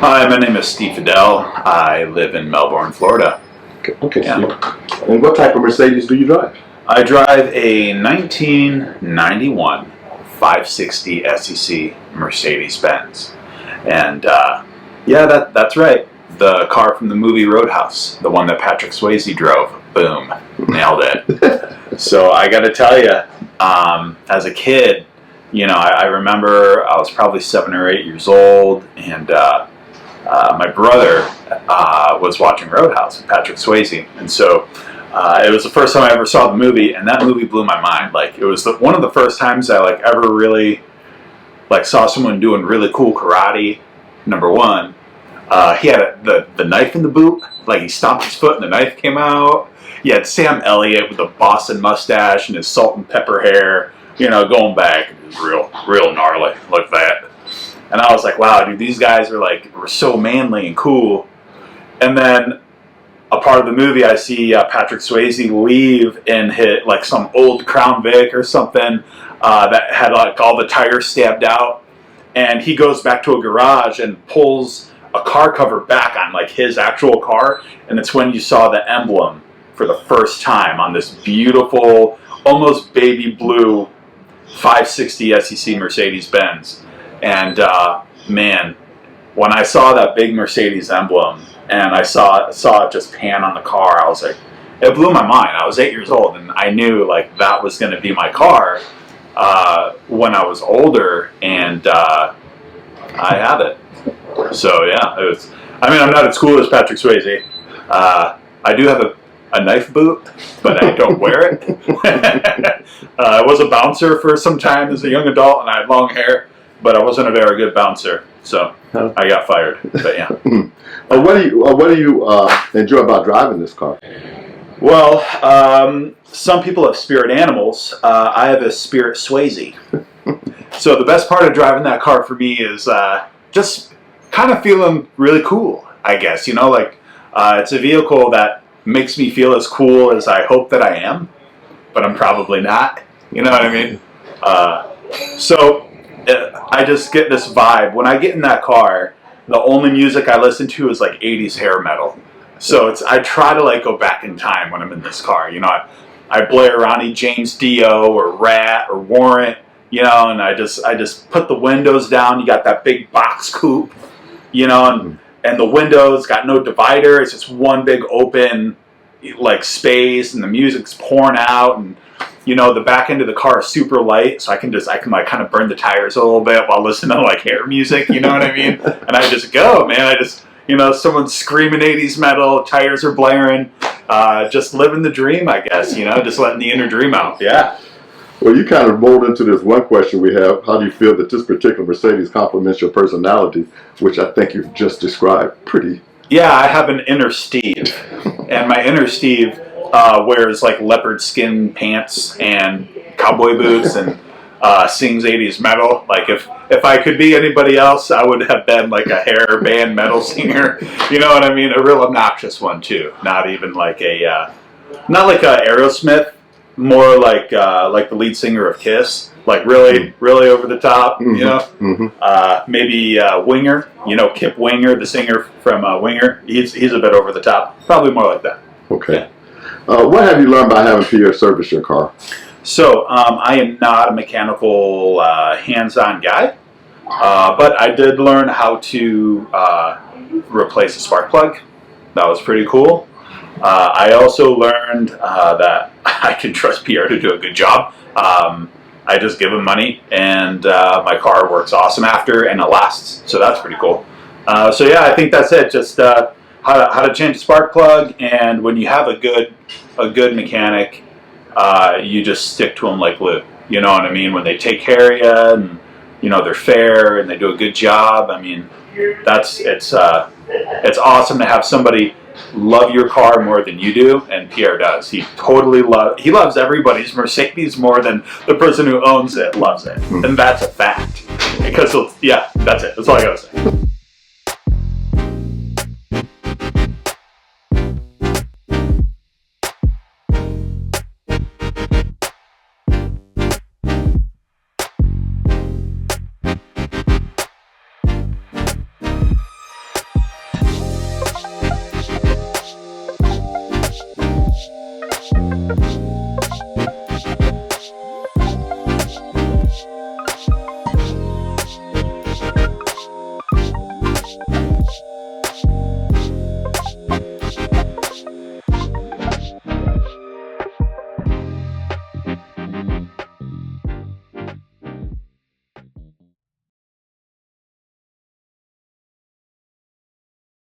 Hi, my name is Steve Fidel. I live in Melbourne, Florida. Okay, Yeah. Steve. And what type of Mercedes do you drive? I drive a 1991 560 SEC Mercedes Benz. And yeah, that's right. The car from the movie Roadhouse, the one that Patrick Swayze drove. Boom. Nailed it. So I got to tell you, as a kid, I remember I was probably 7 or 8 years old, and my brother was watching Roadhouse with Patrick Swayze, and so it was the first time I ever saw the movie, and that movie blew my mind. Like, it was one of the first times I ever really saw someone doing really cool karate. Number one, he had the knife in the boot. Like, he stomped his foot and the knife came out. You had Sam Elliott with the Boston mustache and his salt and pepper hair, going back. It was real gnarly like that. And I was like, wow, dude, these guys were so manly and cool. And then a part of the movie, I see Patrick Swayze leave and hit some old Crown Vic or something that had all the tires stabbed out. And he goes back to a garage and pulls a car cover back on his actual car. And it's when you saw the emblem for the first time on this beautiful, almost baby blue 560 SEC Mercedes Benz. And man, when I saw that big Mercedes emblem and I saw it just pan on the car, I was like, it blew my mind. I was 8 years old, and I knew that was going to be my car when I was older, and I have it. So yeah, it was. I mean, I'm not as cool as Patrick Swayze. I do have a knife boot, but I don't wear it. I was a bouncer for some time as a young adult, and I had long hair, but I wasn't a very good bouncer, so I got fired. But yeah. What do you enjoy about driving this car? Well, some people have spirit animals. I have a spirit Swayze. So the best part of driving that car for me is just kind of feeling really cool, I guess. It's a vehicle that makes me feel as cool as I hope that I am, but I'm probably not. You know what I mean? So I just get this vibe. When I get in that car, the only music I listen to is 80s hair metal. So I try to go back in time when I'm in this car. I blare Ronnie James Dio or Rat or Warrant, and I just put the windows down. You got that big box coupe, and the windows got no divider. It's just one big open space, and the music's pouring out, and the back end of the car is super light, so I can kind of burn the tires a little bit while listening to hair music. You know what I mean? And I just go, man. Someone's screaming 80s metal, tires are blaring, just living the dream, I guess. Just letting the inner dream out. Yeah. Well, you kind of rolled into this one question we have. How do you feel that this particular Mercedes complements your personality, which I think you've just described pretty? Yeah, I have an inner Steve, and my inner Steve wears leopard skin pants and cowboy boots and sings 80s metal. If I could be anybody else, I would have been a hair band metal singer. You know what I mean? A real obnoxious one too. Not even not like a Aerosmith. More like the lead singer of Kiss, really over the top, maybe Winger, Kip Winger, the singer from Winger. He's a bit over the top, probably more like that. Okay. Yeah. What have you learned by having Pierre service your car? So I am not a mechanical hands-on guy, but I did learn how to replace a spark plug. That was pretty cool. I also learned that I can trust Pierre to do a good job. I just give him money, and my car works awesome after, and it lasts. So that's pretty cool. So yeah, I think that's it. Just how to change a spark plug, and when you have a good mechanic, you just stick to them like glue. You know what I mean? When they take care of you, and they're fair and they do a good job. I mean, it's awesome to have somebody love your car more than you do, and Pierre does. He loves everybody's Mercedes more than the person who owns it loves it, and that's a fact. Because yeah, that's it. That's all I gotta say.